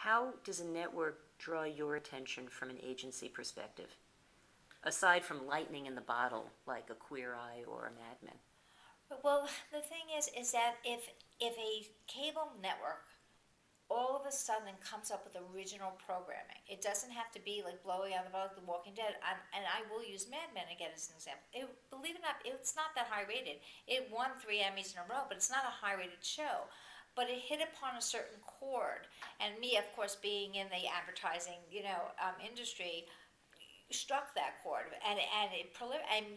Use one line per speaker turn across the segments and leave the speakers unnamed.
how does a network draw your attention from an agency perspective, aside from lightning in the bottle like a Queer Eye or a Mad Men?
Well, the thing is that if a cable network all of a sudden comes up with original programming, it doesn't have to be like blowing out the ball like The Walking Dead. And I will use Mad Men again as an example. Believe it or not, it's not that high rated. It won 3 Emmys in a row, but it's not a high rated show. But it hit upon a certain chord, and me, of course, being in the advertising, industry, struck that chord, and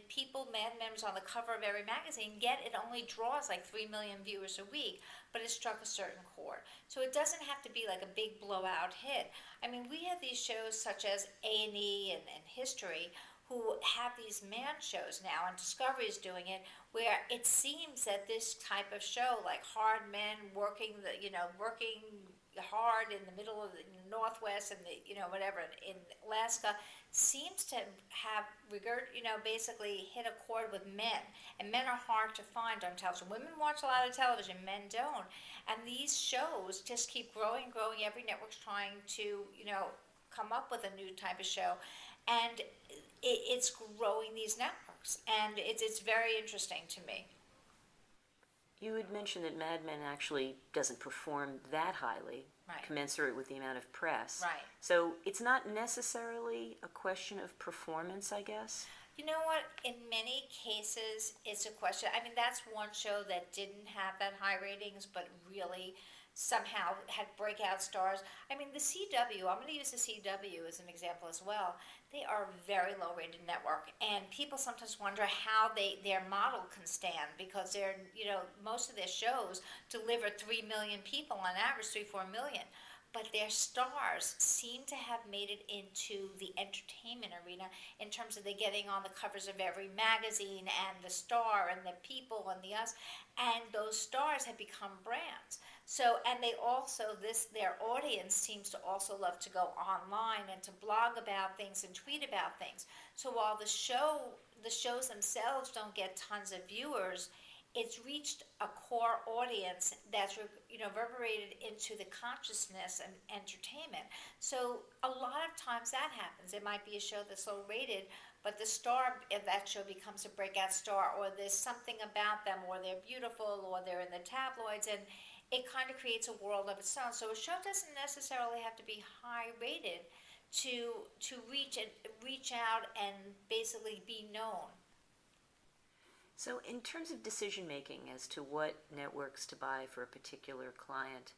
people, man members on the cover of every magazine, yet it only draws like 3 million viewers a week, but it struck a certain chord. So it doesn't have to be like a big blowout hit. I mean, we have these shows such as A&E and History, who have these man shows now, and Discovery is doing it, where it seems that this type of show, like hard men working working hard in the middle of the Northwest and the whatever in Alaska, seems to have basically hit a chord with men, and men are hard to find on television. Women watch a lot of television, men don't, and these shows just keep growing, growing. Every network's trying to come up with a new type of show, and it's growing these networks, and it's very interesting to me.
You had mentioned that Mad Men actually doesn't perform that highly,
Right.
commensurate with the amount of press.
Right.
So it's not necessarily a question of performance, I guess.
You know what? In many cases, it's a question. I mean, that's one show that didn't have that high ratings, but really somehow had breakout stars. I mean, the CW, I'm going to use the CW as an example as well. They are a very low rated network, and people sometimes wonder how their model can stand, because most of their shows deliver 3 million people on average, 3-4 million, but their stars seem to have made it into the entertainment arena, in terms of they getting on the covers of every magazine, and the star and the people and the us, and those stars have become brands. So, and they also, their audience seems to also love to go online and to blog about things and tweet about things. So while the shows themselves don't get tons of viewers, it's reached a core audience that's reverberated into the consciousness and entertainment. So a lot of times that happens. It might be a show that's low rated, but the star of that show becomes a breakout star, or there's something about them, or they're beautiful, or they're in the tabloids, and it kind of creates a world of its own. So a show doesn't necessarily have to be high rated to reach out and basically be known.
So, in terms of decision making as to what networks to buy for a particular client,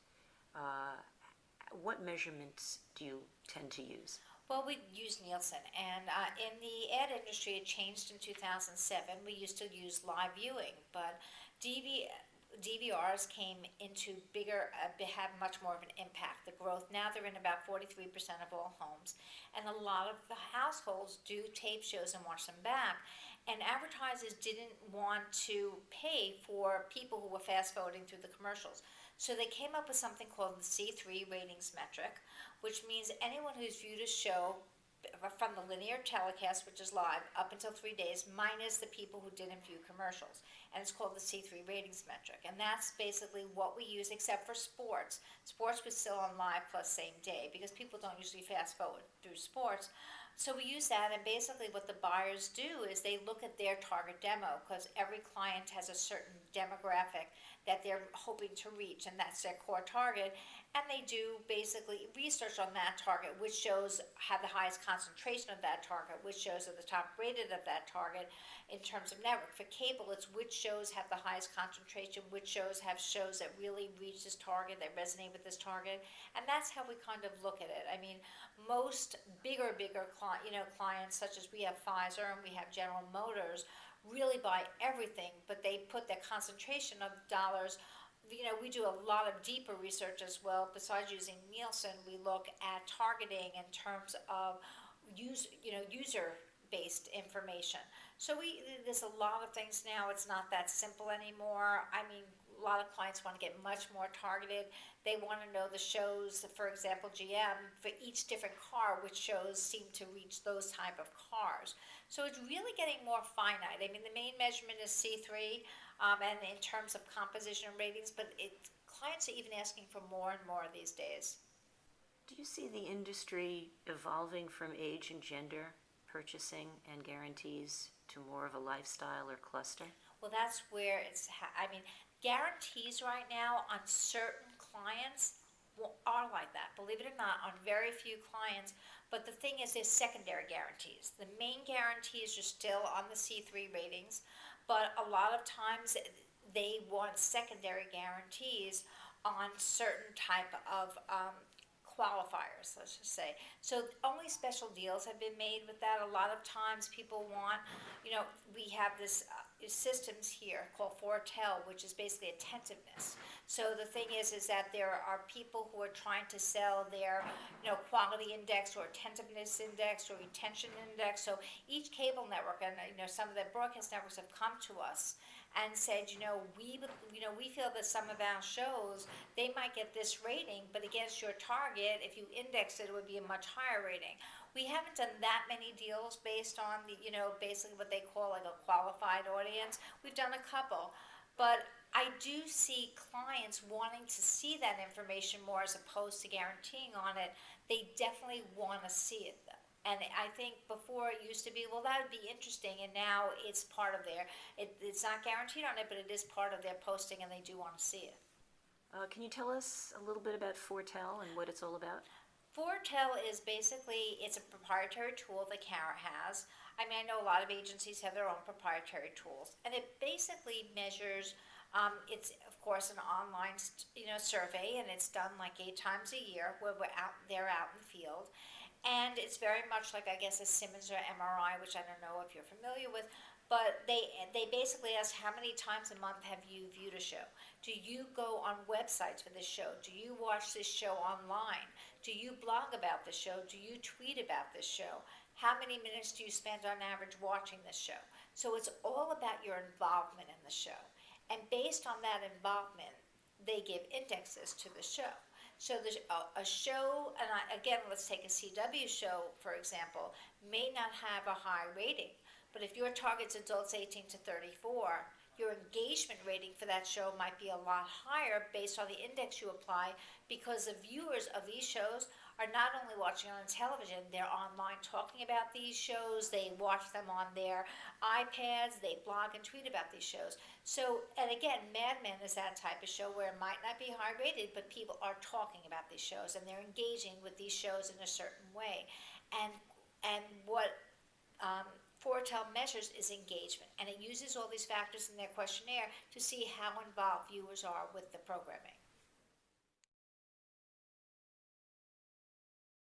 uh, what measurements do you tend to use?
Well, we use Nielsen, and in the ad industry, it changed in 2007. We used to use live viewing, but DV, DVRs came into bigger, have much more of an impact. The growth now, they're in about 43% of all homes, and a lot of the households do tape shows and watch them back. And advertisers didn't want to pay for people who were fast forwarding through the commercials. So they came up with something called the C3 ratings metric, which means anyone who's viewed a show from the linear telecast, which is live, up until 3 days, minus the people who didn't view commercials. And it's called the C3 ratings metric. And that's basically what we use, except for sports. Sports was still on live plus same day, because people don't usually fast forward through sports. So we use that, and basically what the buyers do is they look at their target demo, because every client has a certain demographic that they're hoping to reach, and that's their core target. And they do basically research on that target, which shows have the highest concentration of that target, which shows are the top rated of that target in terms of network. For cable, it's which shows have the highest concentration, which shows have shows that really reach this target, that resonate with this target, and that's how we kind of look at it. I mean, most bigger clients, such as we have Pfizer and we have General Motors, really buy everything, but they put their concentration of dollars. We do a lot of deeper research as well. Besides using Nielsen, we look at targeting in terms of user-based information. So there's a lot of things now. It's not that simple anymore. I mean, a lot of clients want to get much more targeted. They want to know the shows, for example, GM, for each different car, which shows seem to reach those type of cars. So it's really getting more finite. I mean, the main measurement is C3, and in terms of composition and ratings, but clients are even asking for more and more these days.
Do you see the industry evolving from age and gender purchasing and guarantees to more of a lifestyle or cluster?
Well, that's where I mean, guarantees right now on certain clients are like that. Believe it or not, on very few clients. But the thing is, there's secondary guarantees. The main guarantees are still on the C3 ratings, but a lot of times they want secondary guarantees on certain type of qualifiers, let's just say. So only special deals have been made with that. A lot of times people want, we have this systems here called foretell, which is basically attentiveness. So the thing is that there are people who are trying to sell their, quality index or attentiveness index or retention index. So each cable network and some of the broadcast networks have come to us and said, we feel that some of our shows they might get this rating, but against your target, if you index it, it would be a much higher rating. We haven't done that many deals based on the, basically what they call like a qualified audience. We've done a couple, but I do see clients wanting to see that information more as opposed to guaranteeing on it. They definitely want to see it though. And I think before it used to be, well, that would be interesting, and now it's part of it's not guaranteed on it, but it is part of their posting, and they do want to see it.
Can you tell us a little bit about Foretell and what it's all about?
Foretell is basically, it's a proprietary tool that Cara has. I mean, I know a lot of agencies have their own proprietary tools, and it basically measures, it's of course an online, survey, and it's done like 8 times a year where they're out in the field. And it's very much like, I guess, a Simmons or MRI, which I don't know if you're familiar with, but they basically ask how many times a month have you viewed a show? Do you go on websites for this show? Do you watch this show online? Do you blog about the show? Do you tweet about this show? How many minutes do you spend on average watching this show? So it's all about your involvement in the show. And based on that involvement, they give indexes to the show. So there's a show, and again, let's take a CW show, for example, may not have a high rating, but if your target's adults 18 to 34, your engagement rating for that show might be a lot higher based on the index you apply, because the viewers of these shows are not only watching on television, they're online talking about these shows, they watch them on their iPads, they blog and tweet about these shows. So, and again, Mad Men is that type of show where it might not be high rated, but people are talking about these shows and they're engaging with these shows in a certain way. And what Foretell measures is engagement, and it uses all these factors in their questionnaire to see how involved viewers are with the programming.